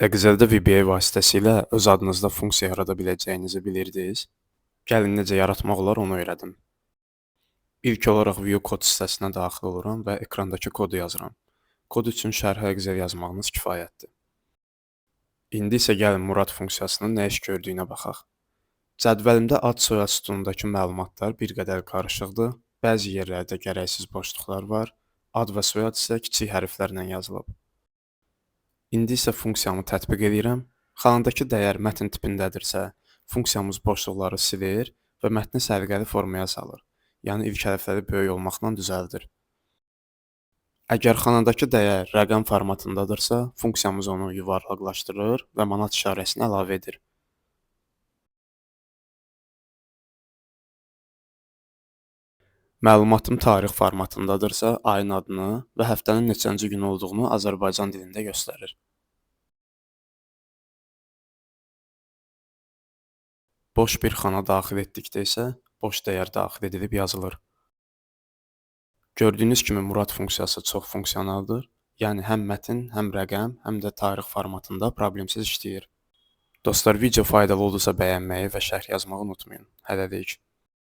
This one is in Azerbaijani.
Excel-də VBA vasitəsilə öz adınızda funksiya yarada biləcəyinizi bilirdiniz. Gəlin necə yaratmaq olar onu öyrədim. İlk olaraq View kod hissəsinə daxil oluram və ekrandakı kodu yazıram. Kod üçün şərhi Excel yazmağınız kifayətdir. İndi isə gəlin Murad funksiyasının nə iş gördüyünə baxaq. Cədvəlimdə ad soyad sütunundakı məlumatlar bir qədər qarışıqdır. Bəzi yerlərdə gərəksiz boşluqlar var. Ad və soyad isə kiçik hərflərlə yazılıb. İndi isə funksiyamı tətbiq edirəm. Xanadakı dəyər mətn tipindədirsə, funksiyamız boşluqları silir və mətni səliqəli formaya salır. Yəni ilk hərfləri böyük olmaqla düzəldir. Əgər xanadakı dəyər rəqəm formatındadırsa, funksiyamız onu yuvarlaqlaşdırır və manat işarəsini əlavə edir. Məlumatım tarix formatındadırsa, ayın adını və həftənin neçənci gün olduğunu Azərbaycan dilində göstərir. Boş bir xana daxil etdikdə isə boş dəyər daxil edilib yazılır. Gördüyünüz kimi Murad funksiyası çox funksionaldır. Yəni həm mətn, həm rəqəm, həm də tarix formatında problemsiz işləyir. Dostlar, video faydalı oldusa bəyənməyi və şərh yazmağı unutmayın. Hələlik.